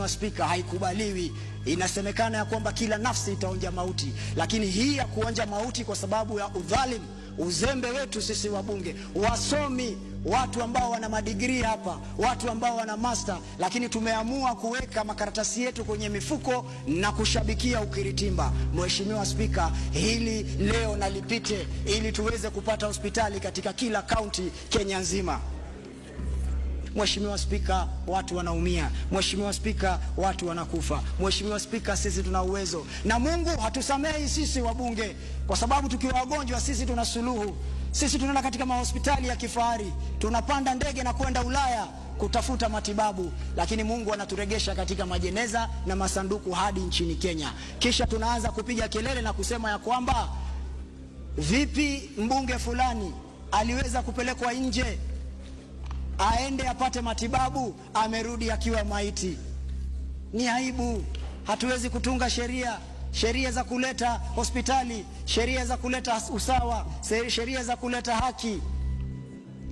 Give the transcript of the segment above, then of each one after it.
Mheshimiwa Spika, haikubaliwi. Inasemekana ya kwamba kila nafsi itaonja mauti, lakini hii ya kuonja mauti kwa sababu ya udhalimu, uzembe wetu sisi wabunge, wasomi, watu ambao wana madigrii hapa, watu ambao wana master, lakini tumeamua kuweka makaratasi yetu kwenye mifuko na kushabikia ukiritimba. Mheshimiwa Spika, hili leo nalipite ili tuweze kupata hospitali katika kila kaunti Kenya nzima. Mheshimiwa Spika, watu wanaumia. Mheshimiwa Spika, watu wanakufa. Mheshimiwa Spika, sisi tuna uwezo, na Mungu hatusamehi sisi wabunge, kwa sababu tukiwa wagonjwa sisi tuna suluhu. Sisi tunaenda katika mahospitali ya kifahari, tunapanda ndege na kwenda Ulaya kutafuta matibabu, lakini Mungu anaturegesha katika majeneza na masanduku hadi nchini Kenya. Kisha tunaanza kupiga kelele na kusema ya kwamba vipi mbunge fulani aliweza kupelekwa nje aende apate matibabu, amerudi akiwa maiti. Ni aibu. Hatuwezi kutunga sheria za kuleta hospitali, sheria za kuleta usawa, sheria za kuleta haki.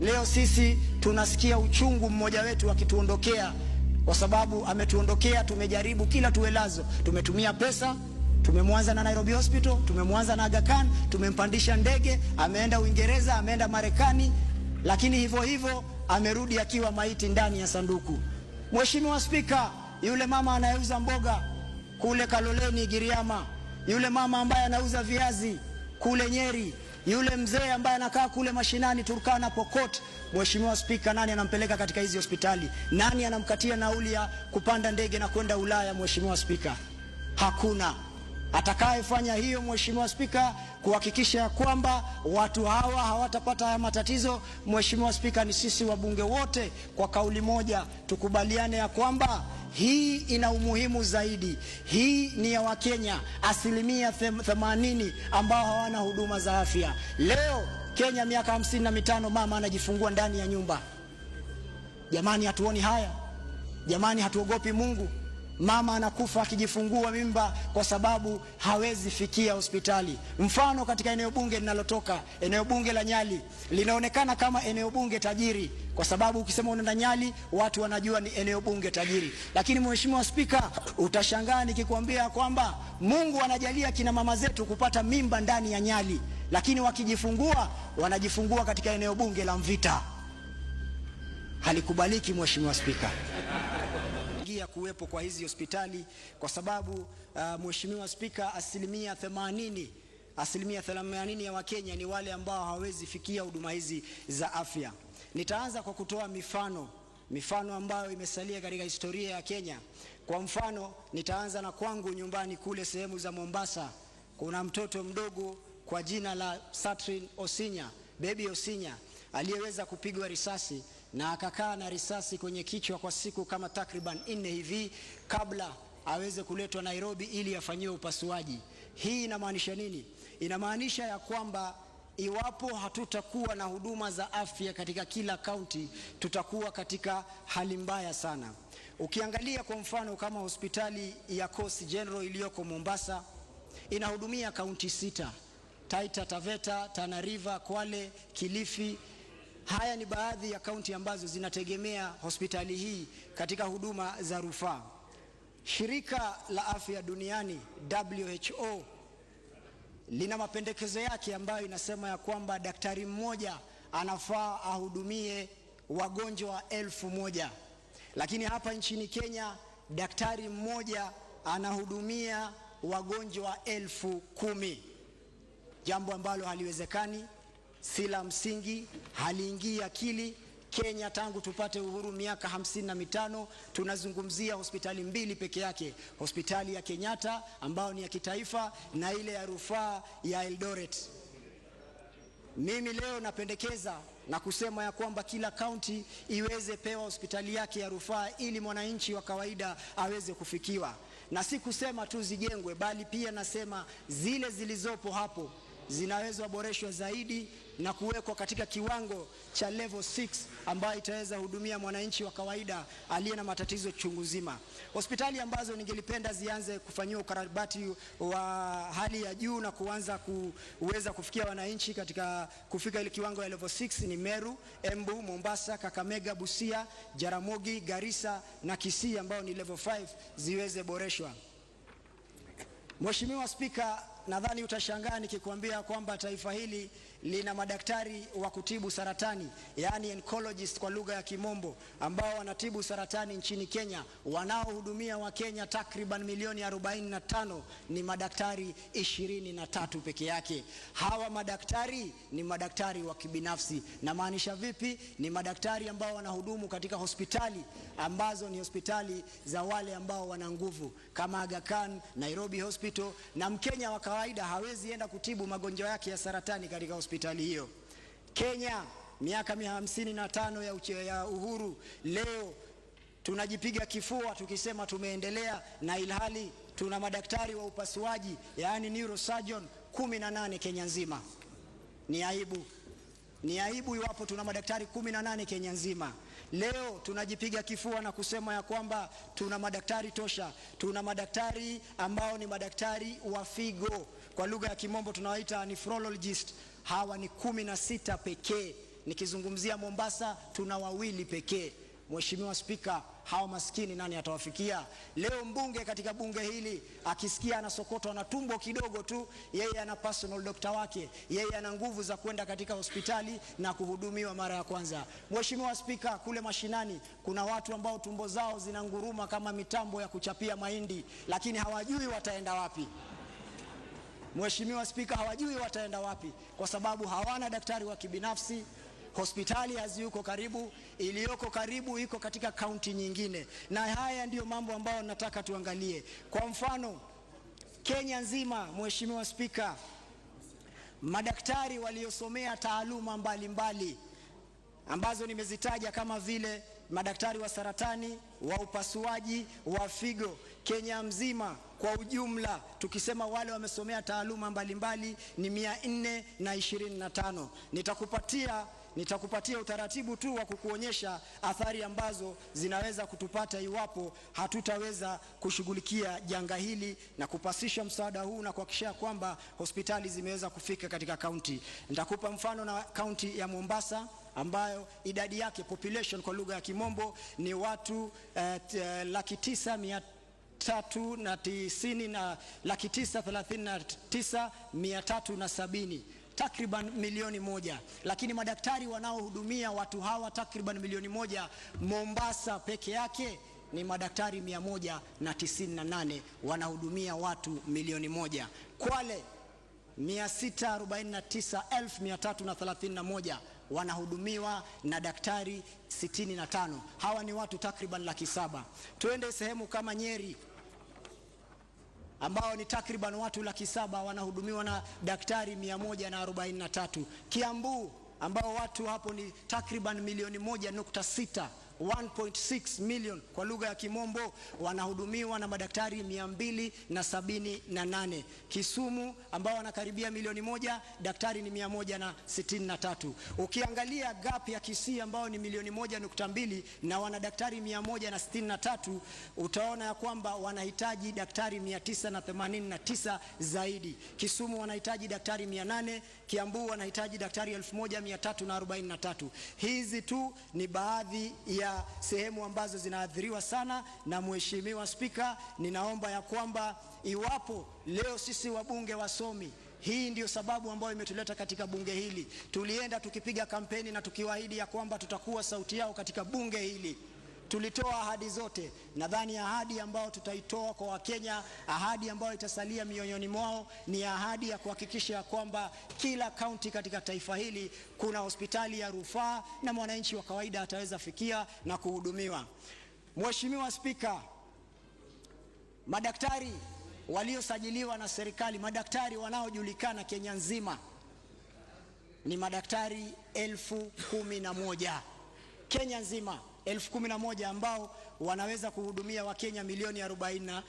Leo sisi tunasikia uchungu mmoja wetu akituondokea, kwa sababu ametuondokea. Tumejaribu kila tuwelazo, tumetumia pesa, tumemwanza na Nairobi Hospital, tumemwanza na Aga Khan, tumempandisha ndege, ameenda Uingereza, ameenda Marekani, lakini hivyo hivyo amerudi akiwa maiti ndani ya sanduku. Mheshimiwa Spika, yule mama anayeuza mboga kule Kaloleni Giriama, yule mama ambaye anauza viazi kule Nyeri, yule mzee ambaye anakaa kule mashinani Turkana Pokot, Mheshimiwa Spika, nani anampeleka katika hizi hospitali? Nani anamkatia nauli ya kupanda ndege na kwenda Ulaya? Mheshimiwa Spika, hakuna. Atakayefanya hiyo, Mheshimiwa Spika, kuhakikisha kwamba watu hawa hawatapata haya matatizo, Mheshimiwa Spika, ni sisi wabunge wote kwa kauli moja tukubaliane ya kwamba hii ina umuhimu zaidi. Hii ni ya Wakenya 80% ambao hawana huduma za afya. Leo Kenya miaka 55 mama anajifungua ndani ya nyumba. Jamani, hatuoni haya? Jamani, hatuogopi Mungu? Mama anakufa akijifungua mimba kwa sababu hawezi fikia hospitali. Mfano, katika eneo bunge linalotoka, eneo bunge la Nyali, linaonekana kama eneo bunge tajiri, kwa sababu ukisema unaenda Nyali watu wanajua ni eneo bunge tajiri. Lakini Mheshimiwa Spika, utashangaa nikikwambia kwamba Mungu anajalia kina mama zetu kupata mimba ndani ya Nyali, lakini wakijifungua wanajifungua katika eneo bunge la Mvita. Halikubaliki Mheshimiwa Spika ya kuwepo kwa hizi hospitali, kwa sababu Mheshimiwa Spika, asilimia 80 ya Wakenya ni wale ambao hawawezi fikia huduma hizi za afya. Nitaanza kwa kutoa mifano ambayo imesalia katika historia ya Kenya. Kwa mfano, nitaanza na kwangu nyumbani kule sehemu za Mombasa. Kuna mtoto mdogo kwa jina la Satrin Osinya, Baby Osinya, aliyeweza kupigwa risasi na akakaa na risasi kwenye kichwa kwa siku kama takriban 4 hivi kabla aweze kuletwa Nairobi ili afanyiwe upasuaji. Hii inamaanisha nini? Inamaanisha ya kwamba iwapo hatutakuwa na huduma za afya katika kila kaunti, tutakuwa katika hali mbaya sana. Ukiangalia kwa mfano kama hospitali ya Coast General iliyoko Mombasa inahudumia kaunti 6: Taita Taveta, Tana River, Kwale, Kilifi. Haya ni baadhi ya kaunti ambazo zinategemea hospitali hii katika huduma za rufaa. Shirika la Afya Duniani WHO lina mapendekezo yake ambayo inasema ya kwamba daktari mmoja anafaa ahudumie wagonjwa 1000, lakini hapa nchini Kenya daktari mmoja anahudumia wagonjwa 10,000, jambo ambalo haliwezekani, si la msingi, haliingii akili. Kenya tangu tupate uhuru miaka 55 tunazungumzia hospitali 2 peke yake, hospitali ya Kenyatta ambayo ni ya kitaifa na ile ya rufaa ya Eldoret. Mimi leo napendekeza na kusema ya kwamba kila kaunti iweze pewa hospitali yake ya rufaa ili mwananchi wa kawaida aweze kufikiwa. Na si kusema tu zijengwe, bali pia nasema zile zilizopo hapo zinaweza boreshwa zaidi na kuwekwa katika kiwango cha level 6 ambayo itaweza hudumia mwananchi wa kawaida aliye na matatizo chungu zima. Hospitali ambazo ningelipenda zianze kufanyiwa ukarabati wa hali ya juu na kuanza kuweza kufikia wananchi katika kufika ile kiwango ya level 6 ni Meru, Embu, Mombasa, Kakamega, Busia, Jaramogi, Garissa na Kisii ambao ni level 5 ziweze boreshwa. Mheshimiwa Spika, nadhani utashangaa nikikwambia kwamba taifa hili lina madaktari wa kutibu saratani, yani oncologist kwa lugha ya Kimombo, ambao wanatibu saratani nchini Kenya. Wanaohudumia wa Kenya takriban milioni 45 ni madaktari 23 peke yake. Hawa madaktari ni madaktari wa kibinafsi. Na maanisha vipi? Ni madaktari ambao wanahudumu katika hospitali ambazo ni hospitali za wale ambao wana nguvu kama Aga Khan, Nairobi Hospital, na Mkenya wa kawaida hawezi enda kutibu magonjwa yake ya saratani katika hospitali hiyo. Kenya miaka 55 ya uhuru, leo tunajipiga kifua tukisema tumeendelea, na ilhali tuna madaktari wa upasuaji yani neurosurgeon 18 Kenya nzima. Ni aibu. Ni aibu iwapo tuna madaktari 18 Kenya nzima. Leo tunajipiga kifua na kusema ya kwamba tuna madaktari tosha. Tuna madaktari ambao ni madaktari wa figo, kwa lugha ya Kimombo tunawaita nephrologist. Hawa ni 16 pekee. Nikizungumzia Mombasa tuna 2 pekee. Mheshimiwa Spika, hawa maskini nani atawafikia? Leo mbunge katika bunge hili akisikia anasokotwa na tumbo kidogo tu, yeye ana personal doctor wake, yeye ana nguvu za kwenda katika hospitali na kuhudumiwa mara ya kwanza. Mheshimiwa Spika, kule mashinani kuna watu ambao tumbo zao zinanguruma kama mitambo ya kuchapia mahindi, lakini hawajui wataenda wapi. Mheshimiwa Spika, hawajui wataenda wapi kwa sababu hawana daktari wa kibinafsi. Hospitali haziko karibu, iliyoko karibu iko katika kaunti nyingine. Na haya ndiyo mambo ambayo nataka tuangalie. Kwa mfano, Kenya nzima, Mheshimiwa Spika, madaktari waliosomea taaluma mbalimbali ambazo nimezitaja kama vile madaktari wa saratani, wa upasuaji, wa figo, Kenya mzima kwa ujumla tukisema wale wamesomea taaluma mbalimbali ni 425. Nitakupatia utaratibu tu wa kukuonyesha athari ambazo zinaweza kutupata iwapo hatutaweza kushughulikia janga hili na kupasisha msaada huu na kuhakikisha kwamba hospitali zimeweza kufika katika kaunti. Nitakupa mfano na kaunti ya Mombasa ambayo idadi yake population kwa lugha ya Kimombo ni watu 9,939,370, takriban milioni 1. Lakini madaktari wanaohudumia watu hawa takriban milioni 1 Mombasa peke yake ni madaktari 198 wanahudumia watu milioni 1. Kwale 649,331 wanahudumiwa na daktari 65. Hawa ni watu takriban 700,000. Tuende sehemu kama Nyeri ambao ni takriban watu 700,000 wanahudumiwa na daktari 143. Kiambu ambao watu hapo ni takriban milioni 1.6, 1.6 million kwa lugha ya Kimombo, wanahudumiwa na madaktari 278. Kisumu ambao wanakaribia milioni 1, daktari ni 163. Ukiangalia gap ya Kisii ambao ni milioni 1.2 na wana daktari 163, utaona ya kwamba wanahitaji daktari 989 zaidi. Kisumu wanahitaji daktari 800, Kiambu wanahitaji daktari 1343. Hizi tu ni baadhi ya sehemu ambazo zinaathiriwa sana. Na Mheshimiwa Spika, ninaomba ya kwamba iwapo leo sisi wabunge wasomi, hii ndio sababu ambayo imetuleta katika bunge hili, tulienda tukipiga kampeni na tukiwaahidi ya kwamba tutakuwa sauti yao katika bunge hili. Tulitoa ahadi zote. Nadhani ahadi ambayo tutaitoa kwa Wakenya, ahadi ambayo itasalia mioyoni mwao ni ahadi ya kuhakikisha ya kwamba kila kaunti katika taifa hili kuna hospitali ya rufaa na mwananchi wa kawaida ataweza fikia na kuhudumiwa. Mheshimiwa Spika, madaktari waliosajiliwa na serikali, madaktari wanaojulikana Kenya nzima ni madaktari 11,000. Kenya nzima 11,000 ambao wanaweza kuhudumia Wakenya milioni 45.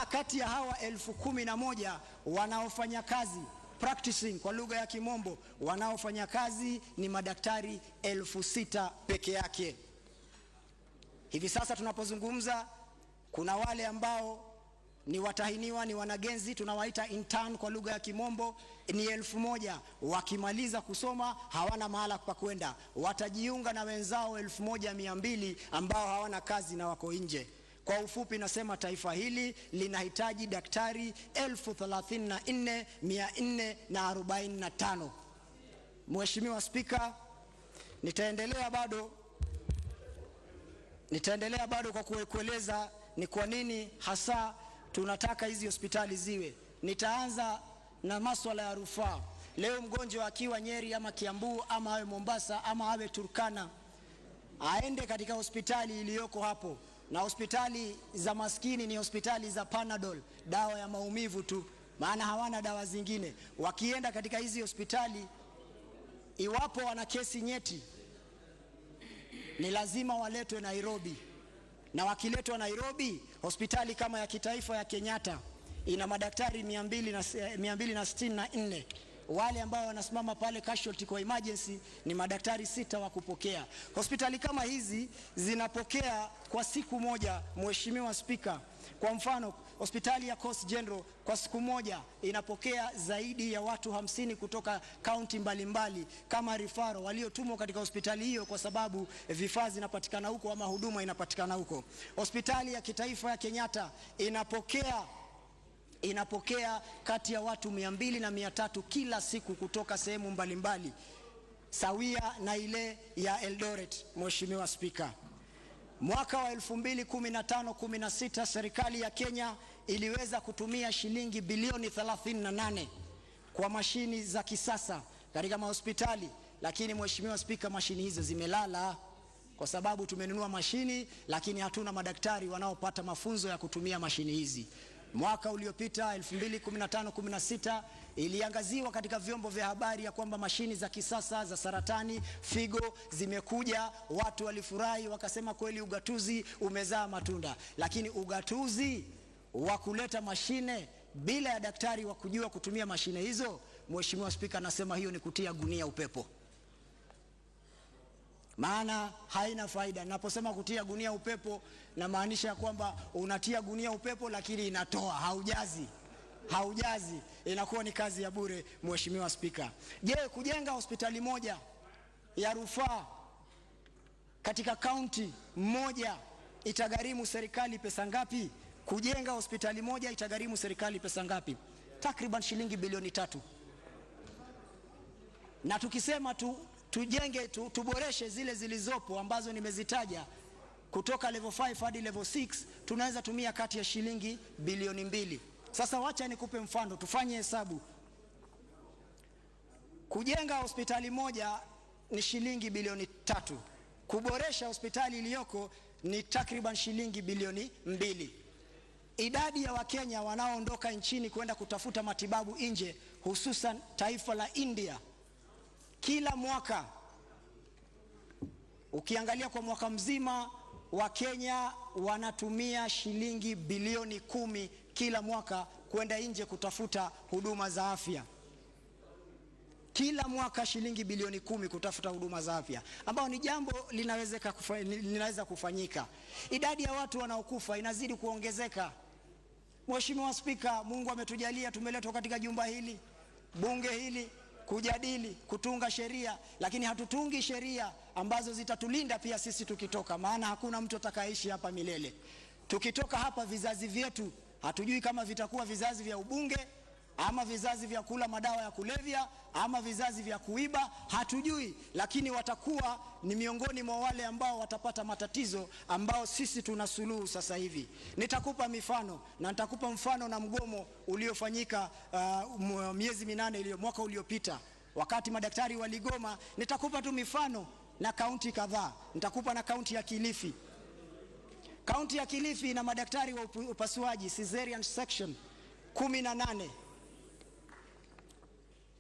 Kati ya hawa 11,000 wanaofanya kazi practicing kwa lugha ya Kimombo, wanaofanya kazi ni madaktari 6,000 peke yake. Hivi sasa tunapozungumza, kuna wale ambao ni watahiniwa, ni wanagenzi, tunawaita intern kwa lugha ya Kimombo, ni 1,000. Wakimaliza kusoma hawana mahala pa kwenda, watajiunga na wenzao 1,200 ambao hawana kazi na wako nje. Kwa ufupi nasema taifa hili linahitaji daktari 34,445. Mheshimiwa Spika, nitaendelea bado kwa kueleza ni kwa nini hasa tunataka hizi hospitali ziwe. Nitaanza na masuala ya rufaa. Leo mgonjwa akiwa Nyeri ama Kiambu ama awe Mombasa ama awe Turkana, aende katika hospitali iliyoko hapo, na hospitali za maskini ni hospitali za Panadol, dawa ya maumivu tu, maana hawana dawa zingine. Wakienda katika hizi hospitali, iwapo wana kesi nyeti, ni lazima waletwe Nairobi, na wakiletwa Nairobi, hospitali kama ya kitaifa ya Kenyatta ina madaktari 264. Wale ambao wanasimama pale casualty kwa emergency ni madaktari 6 wa kupokea. Hospitali kama hizi zinapokea kwa siku moja, Mheshimiwa Spika. Kwa mfano, hospitali ya Coast General kwa siku moja inapokea zaidi ya watu 50 kutoka kaunti mbalimbali kama rifaro waliotumwa katika hospitali hiyo, kwa sababu vifaa zinapatikana huko ama huduma inapatikana huko. Hospitali ya kitaifa ya Kenyatta inapokea kati ya watu 200 na 300 kila siku kutoka sehemu mbalimbali, sawia na ile ya Eldoret. Mheshimiwa Spika, mwaka wa 2015-16 serikali ya Kenya iliweza kutumia shilingi bilioni 38 kwa mashini za kisasa katika mahospitali, lakini Mheshimiwa Spika, mashini hizo zimelala kwa sababu tumenunua mashini lakini hatuna madaktari wanaopata mafunzo ya kutumia mashini hizi. Mwaka uliopita 2015-16 iliangaziwa katika vyombo vya habari ya kwamba mashini za kisasa za saratani, figo zimekuja. Watu walifurahi, wakasema kweli ugatuzi umezaa matunda. Lakini ugatuzi wa kuleta mashine bila ya daktari wa kujua kutumia mashine hizo, Mheshimiwa Spika, nasema hiyo ni kutia gunia upepo, maana haina faida. Naposema kutia gunia upepo, na maanisha ya kwamba unatia gunia upepo lakini inatoa, haujazi, inakuwa ni kazi ya bure. Mheshimiwa Spika, je, kujenga hospitali moja ya rufaa katika kaunti moja itagharimu serikali pesa ngapi? Kujenga hospitali moja itagharimu serikali pesa ngapi? Takriban shilingi bilioni 3. Na tukisema tujenge, tuboreshe zile zilizopo ambazo nimezitaja kutoka level 5 hadi level 6, tunaweza tumia kati ya shilingi bilioni 2. Sasa wacha nikupe mfano, tufanye hesabu. Kujenga hospitali moja ni shilingi bilioni 3. Kuboresha hospitali iliyoko ni takriban shilingi bilioni 2. Idadi ya Wakenya wanaoondoka nchini kwenda kutafuta matibabu nje, hususan taifa la India, kila mwaka, ukiangalia kwa mwaka mzima, Wakenya wanatumia shilingi bilioni 10 kila mwaka kwenda nje kutafuta huduma za afya. Kila mwaka shilingi bilioni 10 kutafuta huduma za afya, ambao ni jambo linaweza kufanyika. Idadi ya watu wanaokufa inazidi kuongezeka. Mheshimiwa Spika, Mungu ametujalia tumeletwa katika jumba hili, bunge hili, kujadili, kutunga sheria, lakini hatutungi sheria ambazo zitatulinda pia sisi tukitoka, maana hakuna mtu atakayeishi hapa milele. Tukitoka hapa, vizazi vyetu hatujui kama vitakuwa vizazi vya ubunge ama vizazi vya kula madawa ya kulevya ama vizazi vya kuiba, hatujui, lakini watakuwa ni miongoni mwa wale ambao watapata matatizo ambao sisi tuna suluhu sasa hivi. Nitakupa mifano, na nitakupa mfano na mgomo uliofanyika miezi 8 mwaka uliopita, wakati madaktari waligoma. Nitakupa tu mifano na kaunti kadhaa. Nitakupa na kaunti ya Kilifi. Kaunti ya Kilifi ina madaktari wa upasuaji cesarean section 18.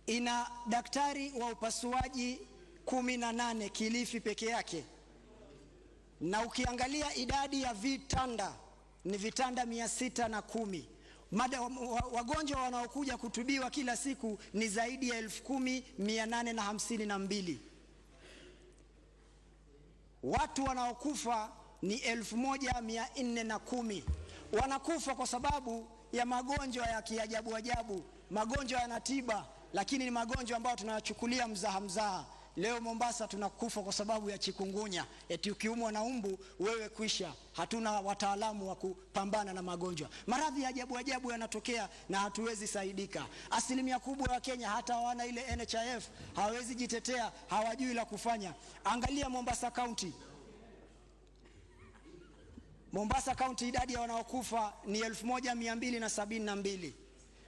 Ina daktari wa upasuaji 18 Kilifi peke yake. Na ukiangalia idadi ya vitanda ni vitanda 610. Wagonjwa wanaokuja kutibiwa kila siku ni zaidi ya 10,852. Watu wanaokufa ni 1,410. Wanakufa kwa sababu ya magonjwa ya kiajabu ajabu, magonjwa yana tiba, lakini ni magonjwa ambayo tunayachukulia mzaha. Leo Mombasa tunakufa kwa sababu ya chikungunya, eti ukiumwa na umbu wewe kwisha. Hatuna wataalamu wa kupambana na magonjwa. Maradhi ya ajabu yanatokea na hatuwezi saidika. Asilimia kubwa ya Kenya hata hawana ile NHIF, hawezi jitetea, hawajui la kufanya. Angalia Mombasa County. Mombasa County idadi ya wanaokufa ni 1272.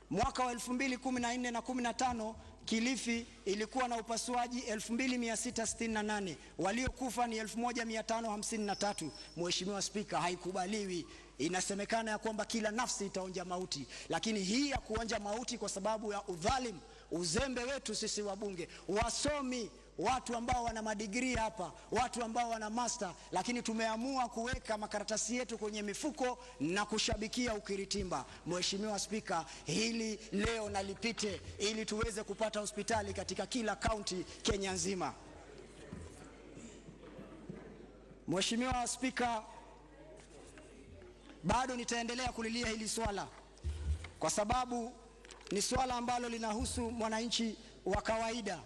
Mwaka wa 2014 na 15 Kilifi ilikuwa na upasuaji 2668, waliokufa ni 1553. Mheshimiwa Spika, haikubaliwi. Inasemekana ya kwamba kila nafsi itaonja mauti, lakini hii ya kuonja mauti kwa sababu ya udhalimu, uzembe wetu sisi wabunge, wasomi, watu ambao wana madigrii hapa, watu ambao wana master, lakini tumeamua kuweka makaratasi yetu kwenye mifuko na kushabikia ukiritimba. Mheshimiwa Spika, hili leo nalipite ili tuweze kupata hospitali katika kila kaunti Kenya nzima. Mheshimiwa Spika, bado nitaendelea kulilia hili swala kwa sababu ni swala ambalo linahusu mwananchi wa kawaida.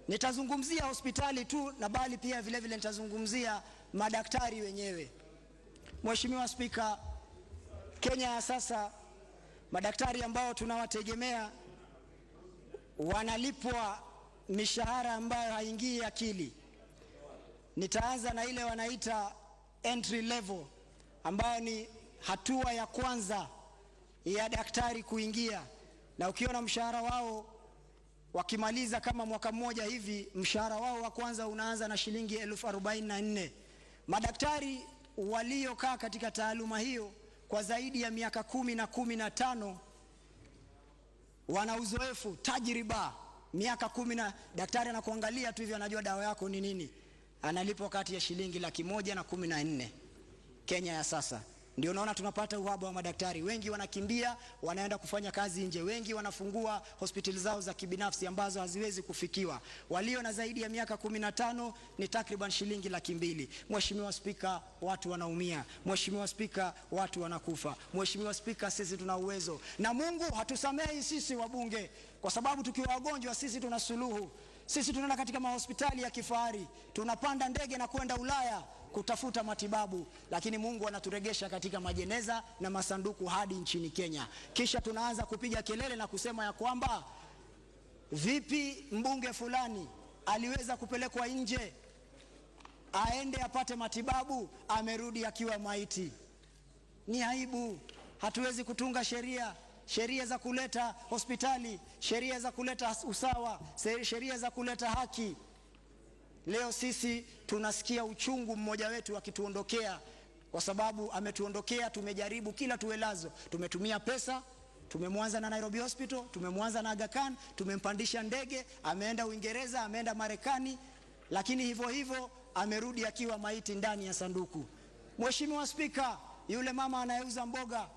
Nitazungumzia hospitali tu na bali pia vile vile nitazungumzia madaktari wenyewe. Mheshimiwa Spika, Kenya ya sasa madaktari ambao tunawategemea wanalipwa mishahara ambayo haingii akili. Nitaanza na ile wanaita entry level, ambayo ni hatua ya kwanza ya daktari kuingia, na ukiona mshahara wao wakimaliza kama mwaka mmoja hivi, mshahara wao wa kwanza unaanza na shilingi 44,000. Madaktari waliokaa katika taaluma hiyo kwa zaidi ya miaka 10 na 15 wana uzoefu, tajriba, miaka 10. Daktari anakuangalia tu hivi, anajua dawa yako ni nini. Analipwa kati ya shilingi 100,000 na 14,000. Kenya ya sasa ndio unaona tunapata uhaba wa madaktari. Wengi wanakimbia, wanaenda kufanya kazi nje. Wengi wanafungua hospitali zao za kibinafsi ambazo haziwezi kufikiwa. Walio na zaidi ya miaka 15 ni takriban shilingi 200,000. Mheshimiwa Spika, watu wanaumia. Mheshimiwa Spika, watu wanakufa. Mheshimiwa Spika, sisi tuna uwezo na Mungu hatusamehi sisi wabunge, kwa sababu tukiwa wagonjwa sisi tuna suluhu. Sisi tunaenda katika mahospitali ya kifahari, tunapanda ndege na kwenda Ulaya kutafuta matibabu, lakini Mungu anaturegesha katika majeneza na masanduku hadi nchini Kenya. Kisha tunaanza kupiga kelele na kusema ya kwamba vipi mbunge fulani aliweza kupelekwa nje aende apate matibabu, amerudi akiwa maiti. Ni aibu. Hatuwezi kutunga sheria za kuleta hospitali, sheria za kuleta usawa, sheria za kuleta haki. Leo sisi tunasikia uchungu mmoja wetu akituondokea, kwa sababu ametuondokea. Tumejaribu kila tuwelazo, tumetumia pesa, tumemwanza na Nairobi Hospital, tumemwanza na Aga Khan, tumempandisha ndege, ameenda Uingereza, ameenda Marekani, lakini hivyo hivyo amerudi akiwa maiti ndani ya sanduku. Mheshimiwa Spika, yule mama anayeuza mboga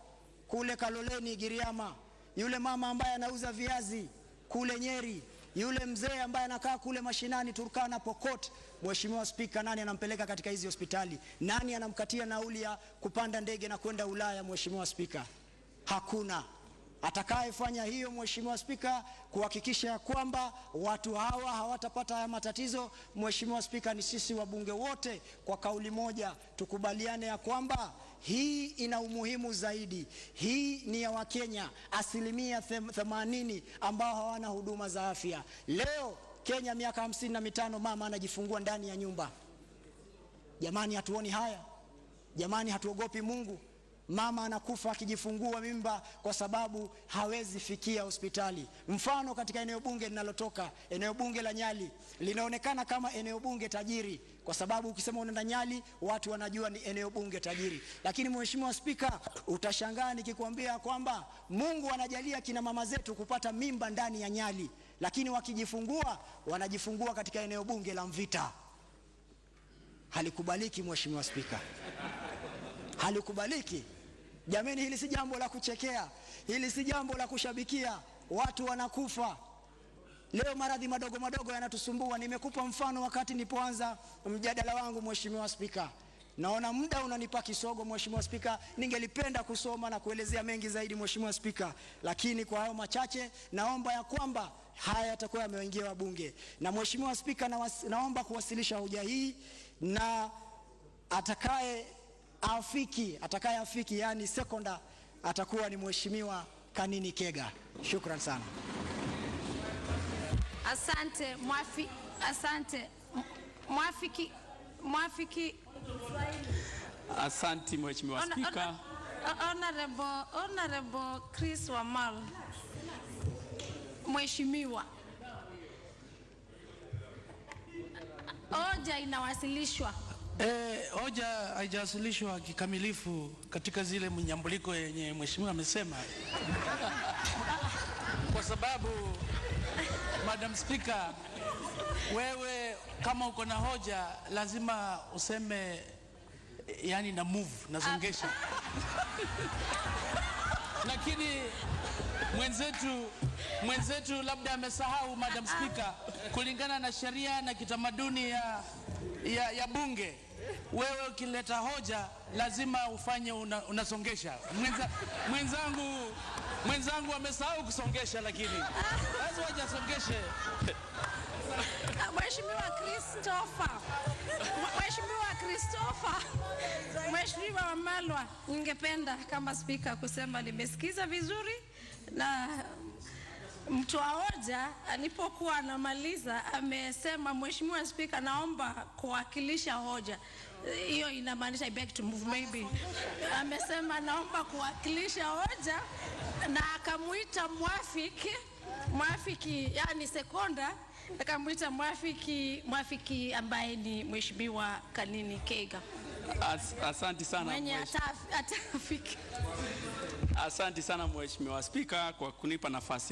kule Kaloleni Giriama, yule mama ambaye anauza viazi kule Nyeri, yule mzee ambaye anakaa kule mashinani Turkana, Pokot, Mheshimiwa Spika, nani anampeleka katika hizi hospitali? Nani anamkatia nauli ya kupanda ndege na kwenda Ulaya? Mheshimiwa Spika, hakuna atakayefanya hiyo. Mheshimiwa Spika, kuhakikisha ya kwamba watu hawa hawatapata haya matatizo. Mheshimiwa Spika, ni sisi wabunge wote kwa kauli moja tukubaliane ya kwamba hii ina umuhimu zaidi. Hii ni ya Wakenya 80% ambao hawana huduma za afya. Leo Kenya miaka 55 mama anajifungua ndani ya nyumba. Jamani, hatuoni haya? Jamani, hatuogopi Mungu? Mama anakufa akijifungua mimba kwa sababu hawezi fikia hospitali. Mfano, katika eneo bunge linalotoka, eneo bunge la Nyali, linaonekana kama eneo bunge tajiri, kwa sababu ukisema unaenda Nyali watu wanajua ni eneo bunge tajiri. Lakini Mheshimiwa Spika, utashangaa nikikwambia kwamba Mungu anajalia kina mama zetu kupata mimba ndani ya Nyali, lakini wakijifungua wanajifungua katika eneo bunge la Mvita. Halikubaliki Mheshimiwa Spika, halikubaliki. Jamani, hili si jambo la kuchekea, hili si jambo la kushabikia. Watu wanakufa leo, maradhi madogo madogo yanatusumbua. Nimekupa mfano wakati nilipoanza mjadala wangu, Mheshimiwa Spika. Naona muda unanipa kisogo, Mheshimiwa Spika. Ningelipenda kusoma na kuelezea mengi zaidi, Mheshimiwa Spika, lakini kwa hayo machache naomba ya kwamba haya yatakuwa yamewaingia wabunge. Na Mheshimiwa Spika, naomba kuwasilisha hoja hii, na atakaye afiki yani sekonda atakuwa ni Mheshimiwa Kanini Kega. Shukran sana. Asante mwafiki. Asante Mheshimiwa Spika. Honorable Chris Wamal. Mheshimiwa, hoja inawasilishwa. Hoja haijawasilishwa kikamilifu katika zile mnyambuliko yenye mheshimiwa amesema. Kwa sababu Madam Speaker, wewe kama uko na hoja lazima useme yani na move nazongesha. Lakini mwenzetu labda amesahau, Madam Speaker, kulingana na sheria na kitamaduni ya bunge, wewe ukileta hoja lazima ufanye unasongesha. Mwenzangu amesahau kusongesha, lakini lazima hajasongeshe. Mheshimiwa Wamalwa, ningependa kama spika kusema nimesikiza vizuri, na mtu wa hoja alipokuwa anamaliza amesema, Mheshimiwa Spika, naomba kuwakilisha hoja. Hiyo inamaanisha I beg to move maybe. Amesema naomba kuwakilisha hoja, na akamuita mwafiki yani sekonda, akamuita mwafiki ambaye ni Mheshimiwa Kanini Kega. Asante sana atafiki. Asante sana Mheshimiwa Spika kwa kunipa nafasi.